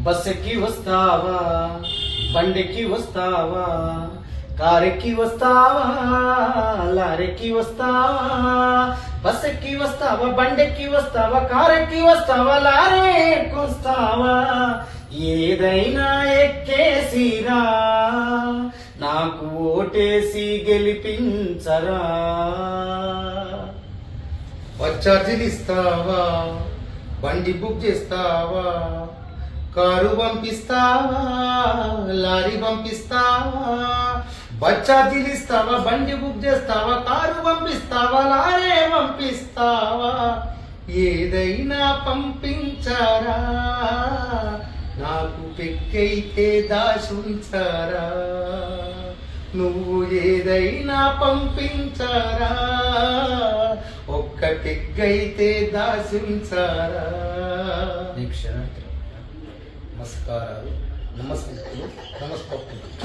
బస్సెక్కి వస్తావా, బండెక్కి వస్తావా, కారెక్కి వస్తావా, లారెక్కి వస్తావా, బస్సెక్కి వస్తావా, బండెక్కి వస్తావా, కారెక్కి వస్తావా, లారెక్కి వస్తావా, ఏదైనా ఎక్కేసిరా, నాకు ఓటేసి గెలిపించరా. ఛార్జీలు ఇస్తావా, బండి బుక్ చేస్తావా, కారు పంపిస్తావా, లారీ పంపిస్తావా, ఛార్జీలు ఇస్తావా, బండి బుక్ చేస్తావా, కారు పంపిస్తావా, లారీ పంపిస్తావా, ఏదైనా పంపించరా, నాకు పెక్కైతే దాచుంచరా, నువ్వు ఏదైనా పంపించరా, ఒక్క పెగ్గైతే దాచుంచరా. దీక్ష నమస్కారాలు, నమస్కారాలు, నమస్కారం.